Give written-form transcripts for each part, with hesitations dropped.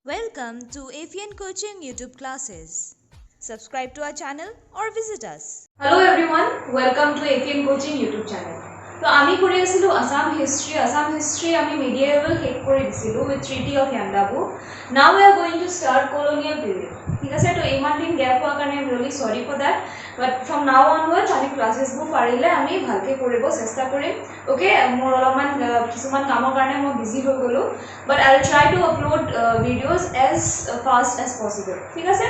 Welcome to Avian Coaching YouTube classes. Subscribe to our channel or visit us. Hello everyone, welcome to Avian Coaching YouTube channel. So, আমি কৰি আছিলো Assam history আমি medieval শেষ কৰি দিছিলো with Treaty of Yandabu. Now we are going to start colonial period. ঠিক আছে তো ইমান দিন গ্যাপ হোৱাৰ কাৰণে I'm really sorry for that. But from now onwards আমি ক্লাसेस বোৰ পাৰিলে আমি ভালকে কৰিব চেষ্টা কৰিম. Okay, মোৰ অলপমান কিছুমান কামৰ কাৰণে মই বিজি হৈ গলো. But I'll try to upload videos as fast as possible. ঠিক আছে?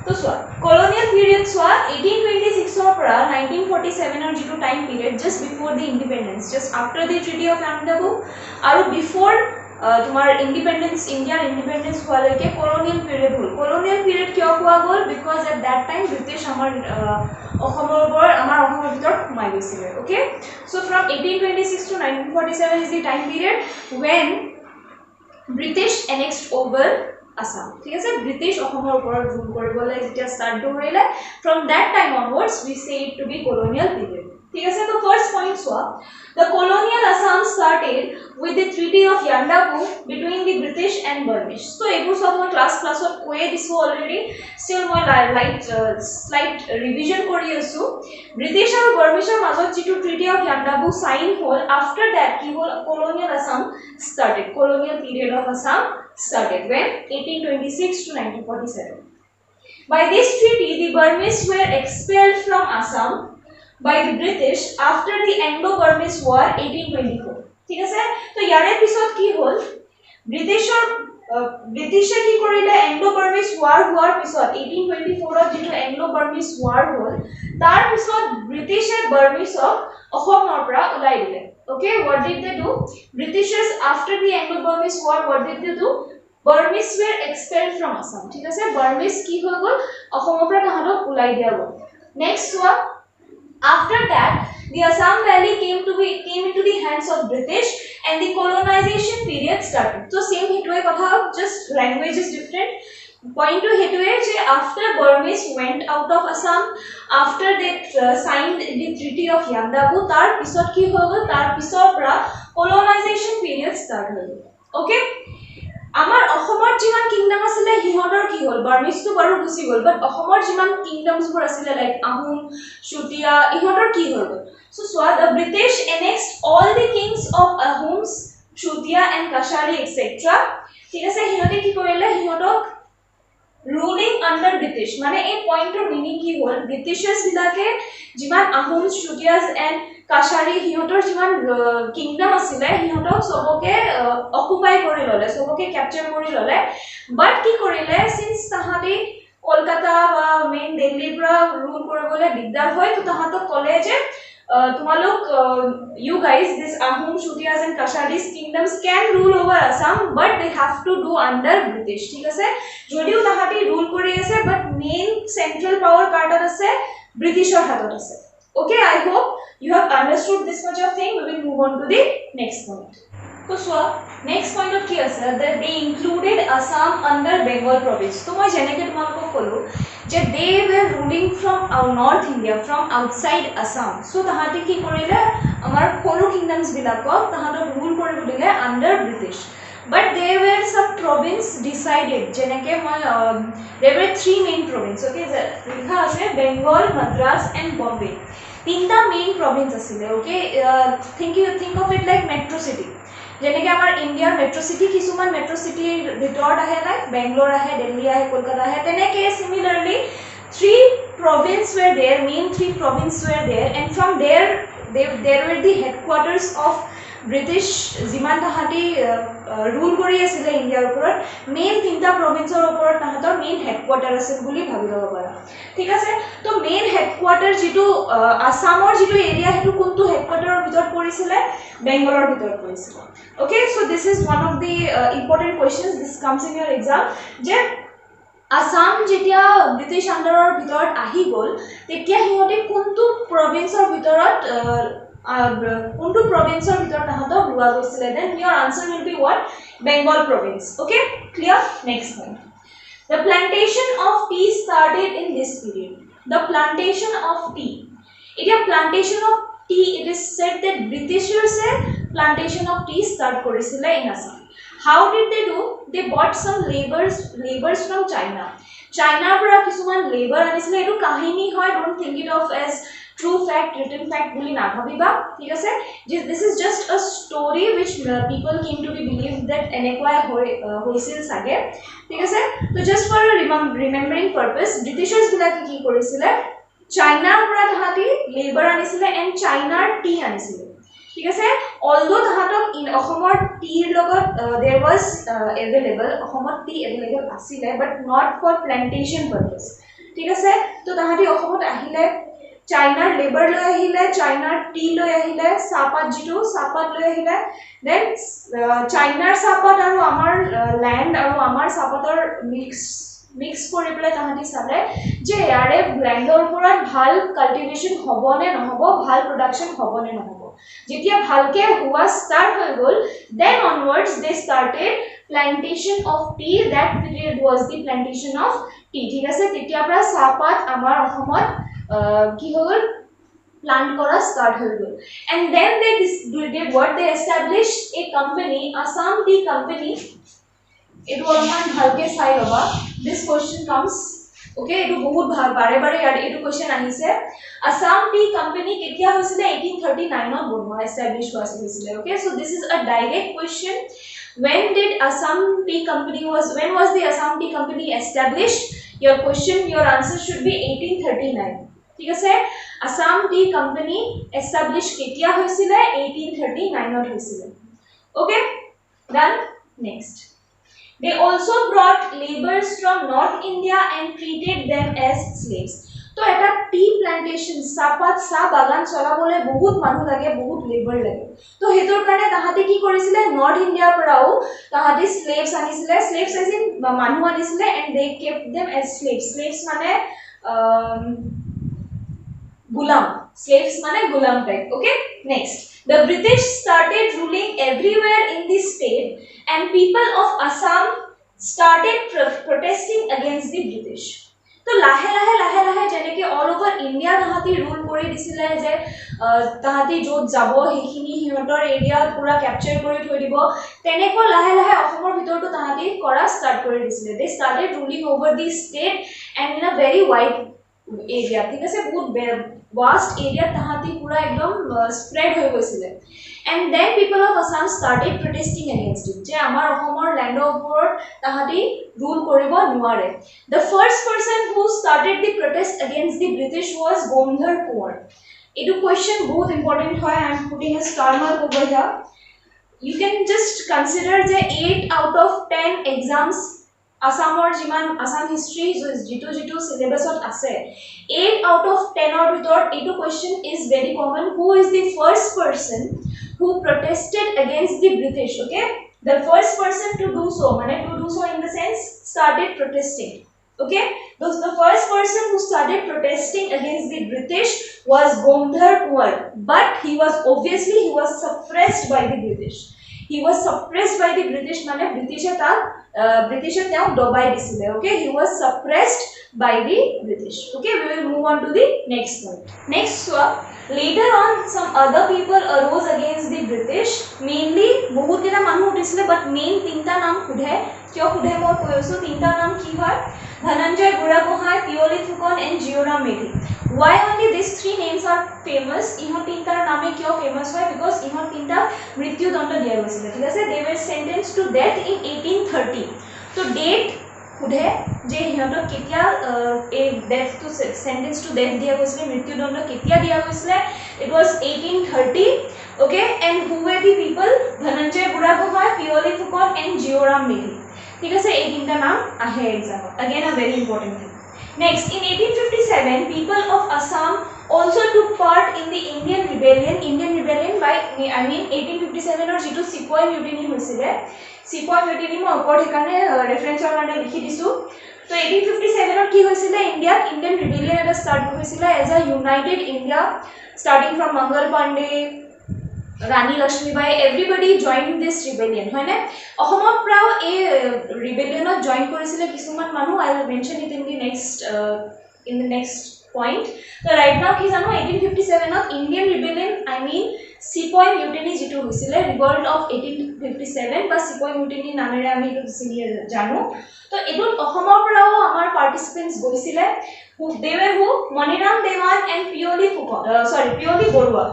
तो स्वा colonial period स्वा 1826 or pra 1947 or जितो time period just before the independence, just after the Treaty of Yandabu और before तुम्हार independence, Indian independence वाले के colonial period हुल. Colonial period क्यों हुआ गोल? Because at that time British हमार भीतर घुमाई गई. Okay, so from 1826 to 1947 is the time period when British annexed over Assam. ঠিক আছে ব্রিটিশ অসমৰ ওপৰত ৰুল কৰিবলৈ যেতিয়া ষ্টাৰ্ট কৰিলে from that time onwards we say it to be colonial period. ঠিক আছে তো first point চোৱা the colonial Assam started with the Treaty of Yandabu between the British and Burmese. So এইবোৰ সব মই ক্লাছত কৈয়ে দিছো already, still মই slight revision কৰি আছো. ব্ৰিটিছ আৰু বাৰ্মিছৰ মাজত যিটো Treaty of Yandabu sign হ'ল, after that কি হ'ল colonial Assam started, colonial period of Assam started when 1826 to 1947. By this treaty, the Burmese were expelled from Assam by the British after the Anglo-Burmese War 1824. ঠিক আছে তো ইয়াৰে পিছত কি হ'ল ব্ৰিটিছে কি কৰিলে Anglo-Burmese War হোৱাৰ পিছত 1824 ত যিটো Anglo-Burmese War হ'ল তাৰ পিছত ব্ৰিটিছে বাৰ্মিছক অসমৰ পৰা ওলাই দিলে. Okay, what did they do? Britishers after the Anglo-Burmese War, what did they do? Burmese were expelled from Assam. ঠিক আছে Burmese কি হৈ গ'ল অসমৰ পৰা তাহাঁতক ওলাই দিয়া গ'ল. Next one, after that the Assam Valley came into the hands of British and the colonization period started. So same হেতুৱে কথা, just language is different. Point to হেতুৱে যে after Burmese went out of Assam, after they signed the Treaty of Yandabu, তাৰ পিছত কি হৈ গ'ল তাৰ পিছৰ পৰা colonization period start হৈ গ'ল. Okay, আমাৰ অসমৰ যিমান কিংডম আছিল হিহঁতৰ কি হ'ল বাৰ্মিছটো বাৰু গুচি গ'ল, বাট অসমৰ যিমান কিংডমছ বোৰ আছিল লাইক আহোম, চুতীয়া, ইহঁতৰ কি হৈ গ'ল? So the British annexed all the kings of Ahoms, Shutia and Kashari etc. ঠিক আছে হিহঁতে কি কৰিলে হিহঁতক ruling under British মানে এই পইণ্টৰ মিনিং কি হ'ল ব্ৰিটিছাৰ্ছ বিলাকে যিমান আহোমছ, চুতিয়াছ এণ্ড কাছাৰী হিহঁতৰ যিমান কিংডম আছিলে হিহঁতক সবকে অকুপাই কৰি ল'লে, সবকে ক্যাপচাৰ কৰি ল'লে. বাট কি কৰিলে সিন্স তাহাঁতি কলকাতা বা মেইন দিল্লীৰ পৰা ৰুল কৰিবলৈ দিগদাৰ হয় তো তাহাঁতক ক'লে যে তোমালোক you guys, this Ahom, Shutias and Kasharis kingdoms can rule over Assam but they have to do under British. ঠিক আছে যদিও তাহাঁতি rule কৰি আছে but main central power কাৰ্ডত আছে ব্ৰিটিছৰ হাতত আছে. Okay, I hope you have understood this much of thing. We will move on to the next point. So next point of কি আছে that they included Assam under Bengal province. তো মই যেনেকৈ তোমালোকক ক'লো যে they were ruling from North India, from outside Assam. So তাহাঁতি কি কৰিলে আমাৰ সৰু কিংডমছ বিলাকক তাহাঁতক rule কৰিব দিলে under British. But there were some province decided যেনেকৈ মই there were three main province. Okay, লিখা আছে Bengal, Madras and Bombay. তিনটা মেইন province আছিলে. Okay, think of it like metro city. যেনেকৈ আমাৰ ইণ্ডিয়াৰ মেট্ৰ' চিটি কিছুমান মেট্ৰ' চিটিৰ ভিতৰত আহে লাইক বেংগলোৰ আহে, দিল্লী আহে, কলকাতা আহে, তেনেকৈ similarly three province were there, main three province were there and from there were the headquarters of British যিমান তাহাঁতি ৰুল কৰি আছিলে ইণ্ডিয়াৰ ওপৰত মেইন তিনিটা প্ৰভিন্সৰ ওপৰত তাহাঁতৰ মেইন হেডকোৱাৰ্টাৰ আছিল বুলি ভাবি ল'ব পাৰা. ঠিক আছে তো মেইন হেডকোৱাৰ্টাৰ যিটো আসামৰ যিটো এৰিয়া সেইটো কোনটো হেডকোৱাৰ্টাৰৰ ভিতৰত পৰিছিলে বেংগলৰ ভিতৰত পৰিছিলে. Okay, so this is one of the important questions, this comes in your exam যে আসাম যেতিয়া ব্ৰিটিছ আণ্ডাৰৰ ভিতৰত আহি গ'ল তেতিয়া সিহঁতে কোনটো প্ৰভিন্সৰ ভিতৰত তাহাঁতক লোৱা গৈছিলে. Then your answer will be what? Bengal province. Okay, clear? Next point. The plantation of tea started in this period. The plantation of tea. It is plantation of tea. It is said that Britishers plantation of tea start korisile in Assam. How did they do? They bought some labors from China. China পৰা কিছুমান labor আনিছিলে এটো কাহিনী হয়, don't think it of as true fact, written fact বুলি নাভাবিবা, ঠিক আছে? This is just a story which people came to be believed that এনেকুৱা হৈছিল সাগে, ঠিক আছে? তো just for a remembering purpose, Britishers বিলাকে কি কৰিছিলে, চাইনাৰ পৰা তাহাঁতি labor আনিছিলে and চাইনাৰ tea আনিছিলে, ঠিক আছে? although তাহাঁতক ইন অসমৰ টিৰ লগত there was available, অসমত টি available আছিলে but not for plantation purpose, ঠিক আছে? তো তাহাঁতি অসমত আহিলে, চাইনাৰ লেবাৰ লৈ আহিলে, চাইনাৰ টি লৈ আহিলে, চাহপাত যিটো চাহপাত লৈ আহিলে, দেন চাইনাৰ চাহপাত আৰু আমাৰ ল্যান্ড আৰু আমাৰ চাহপাতৰ মিক্স কৰি পেলাই তাহাঁতি চালে যে ইয়াৰে ল্যান্ডৰ ওপৰত ভাল কাল্টিভেশ্যন হ'ব নে নহ'ব, ভাল প্ৰডাকশ্যন হ'ব নে নহ'ব। যেতিয়া ভালকে হোৱা ষ্টাৰ্ট হৈ গ'ল, then onwards they started plantation of tea, that period was the plantation of tea, ঠিক আছে? তেতিয়াৰ পৰা চাহপাত আমাৰ অসমত কি হ'ল, প্লান্ট কৰা ষ্টাৰ্ট হৈ গ'ল। And then they established a company, Assam Tea Company. এইটো অলপমান ভালকে চাই ল'বা, this question comes, okay? এইটো বহুত বাৰে বাৰে এইটো question আহিছে। Assam Tea Company কেতিয়া হৈছিলে? 1839 ত বনোৱা, এষ্টাব্লিছ হৈছিলে, okay? So this is a direct question. When was the Assam Tea Company established? Your answer should be 1839, ঠিক আছে? Assam Tea Company established কেতিয়া হৈছিলে? 1839 ত হৈছিলে, okay? Done. Next, they also brought laborers from North India and treated them as slaves. তো এটা T plantation, চাহ বাগান চলাবলৈ বহুত মানুহ লাগে, বহুত লেবাৰ লাগে। তো হেতৰ কাৰণে তাহাঁতে কি কৰিছিলে, নৰ্থ ইণ্ডিয়াৰ পৰাও তাহাঁতে স্লেভস আনিছিলে, স্লেভস এজ ইন মানুহ আনিছিলে, and they kept them as slaves. Slaves মানে গুলাম, স্লেভস মানে গুলাম type, okay? Next, the British started ruling everywhere in the state and people of Assam started protesting against the British. তো লাহে লাহে যেনেকে অল ওভার ইন্ডিয়া তাহাঁতি rule কৰি দিছিলে যে তাহাঁতি য'ত যাব সেইখিনি সিহঁতৰ এৰিয়া পুৰা ক্যাপচাৰ কৰি থৈ দিব, তেনেকৈ লাহে লাহে অসমৰ ভিতৰতো তাহাঁতি কৰা ষ্টাৰ্ট কৰি দিছিলে। They started ruling over the state and in a very wide area, ঠিক আছে? বহুত vast area তাহাঁতি পুৰা একদম স্প্ৰেড হৈ গৈছিলে। and then people of Assam started protesting against it, যে আমাৰ অসমৰ ল্যান্ডৰ ওপৰত তাহাঁতি ৰুল কৰিব নোৱাৰে। the first person who started the protest against the British was Gondhar Kuwar. এইটো question বহুত important হয়, I am putting a star mark over here. You can just consider যে 8 out of 10 exams আসামৰ যিমান Assam history যিটো সিলেবাছত আছে, 8 out of 10 ৰ ভিতৰত এইটো question is very common. Who is the first person who protested against the British? Okay, the first person to do so, in the sense started protesting. Okay, the first person who started protesting against the British was Gondhar Kuwar, but he was suppressed by the British. He was suppressed by the British, মানে Britisher তেওঁ দবাই দিছিলে, okay? He was suppressed by the British. Okay, we will move on to the next one. Next, later on some other people arose against the British, mainly বহুত কেইটা মানুহ উঠিছিলে, but main তিনটা নাম খুধে, কিয় খুধে মই কৈ আছো। তিনটা নাম কি হয়? Dhananjay Burhagohain, Piyali Phukan and জিওৰাম Medhi. Why only these three names are famous? ইহঁত তিনটাৰ নামে কিয় ফেমাস হয়? because ইহঁত তিনটা মৃত্যুদণ্ড দিয়া গৈছিলে, ঠিক আছে? they were sentenced to death in 1830. তো ডেট খুধে যে ইহঁতক কেতিয়া এই death two sentence to death দিয়া গৈছিলে, মৃত্যুদণ্ড কেতিয়া দিয়া গৈছিলে? it was 1830. okay, and who were the people? Dhananjay Burhagohain, Piyali Phukan and জিওৰাম Medhi, ঠিক আছে? এই তিনটা নাম আহে এক্সামত, again a very important thing. Next, in 1857, people of Assam also took part in the Indian rebellion by 1857 or jitu Sepoy mutiny হৈছিলে। Sepoy mutiny মই ওপৰত এখানে ৰেফাৰেন্সৰ কাৰণে লিখি দিছো। তো 1857 ত কি হৈছিলে? Indian rebellion এটা start হৈছিলে as a united India, starting from Mangal Pandey, Rani Lakshmibai, everybody joined this rebellion, হয় না? অসমৰ প্ৰাও এই rebellionত জয়েন কৰিছিলে কিছুমান মানুহ, I will mention it in the next point. So right now কি জানো, 1857 ত Indian rebellion, চিপয় মিউটিনি যেটো হৈছিলে ৰিভল্ট অফ 1857 বা চিপয় মিউটিনি নামেৰে আমি এইটো চিনি জানো তো এটোত অসমৰ পৰাও আমাৰ পাৰ্টিসিপেন্টস গৈছিলে they were who Maniram Devan and Pioli Borua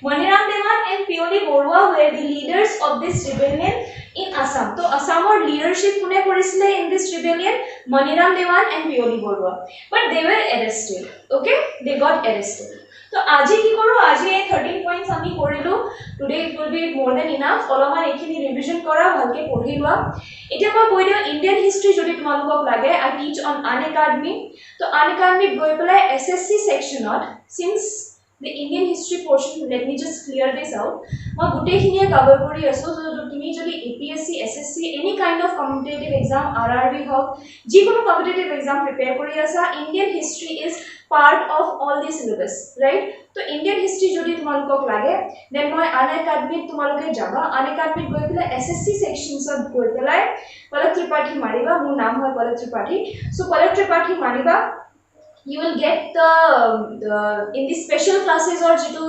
Maniram Devan and Pioli Borua were the leaders of this rebellion in Assam. So Assam's leadership kune korisile in this rebellion Maniram Devan and Pioli Borua, but they were arrested. Okay, they got arrested. So aji ki koro aji 13 points ami korilu. Today it will be more than enough. Olaman ekhini revision kora bhalke pori loa. Etia moi koi diu Indian history jodi tumalok lage I teach on Unacademy. So Unacademy goi pelai SSC section not since the Indian history portion, let me just clear this out. মই গুটেখিনিয়ে cover কৰি আছো so তুমি যদি APSC SSC any kind of competitive exam RRB হক যিকোনো competitive exam prepare কৰি আছা Indian history is part of all the syllabus, right? তো Indian history যদি তোমালোকক লাগে then মই Unacademy তোমালোকে যাবা Unacademy গৈ পেলাই SSC sections ত গৈ পেলাই পলক ত্ৰিপাঠী মাৰিবা মোৰ নাম হয় পলক ত্ৰিপাঠী সো পলক ত্ৰিপাঠী মাৰিবা you will get the in the special classes or jitu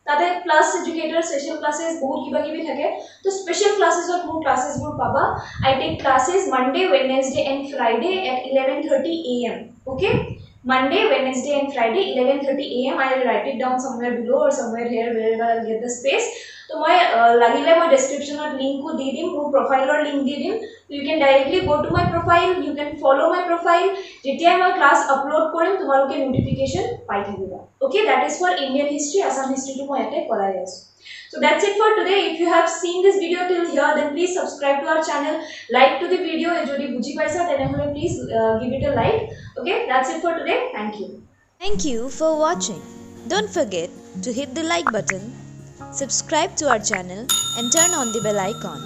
tade plus educator special classes bahut kiba kibi thake to special classes or more classes bur paba I take classes Monday Wednesday and Friday at 11:30 am okay Monday Wednesday and Friday 11:30 am I will write it down somewhere below or somewhere here wherever I get the space तो मैं লাগিলে মই ডেসক্রিপশনত link को দি দিম মোৰ প্ৰফাইলৰ link দি দিম you can directly go to my profile you can follow my profile যেতিয়া মই ক্লাস আপলোড কৰিম তোমালোকে নোটিফিকেশন পাই থাকিবা okay that is for Indian history Assam history to মই এতে কৰাই আছো so that's it for today if you have seen this video till here then please subscribe to our channel like to the video যদি বুজি পাইছা তেনেহলে please give it a like okay that's it for today Thank you for watching. Don't forget to hit the like button, subscribe to our channel and turn on the bell icon.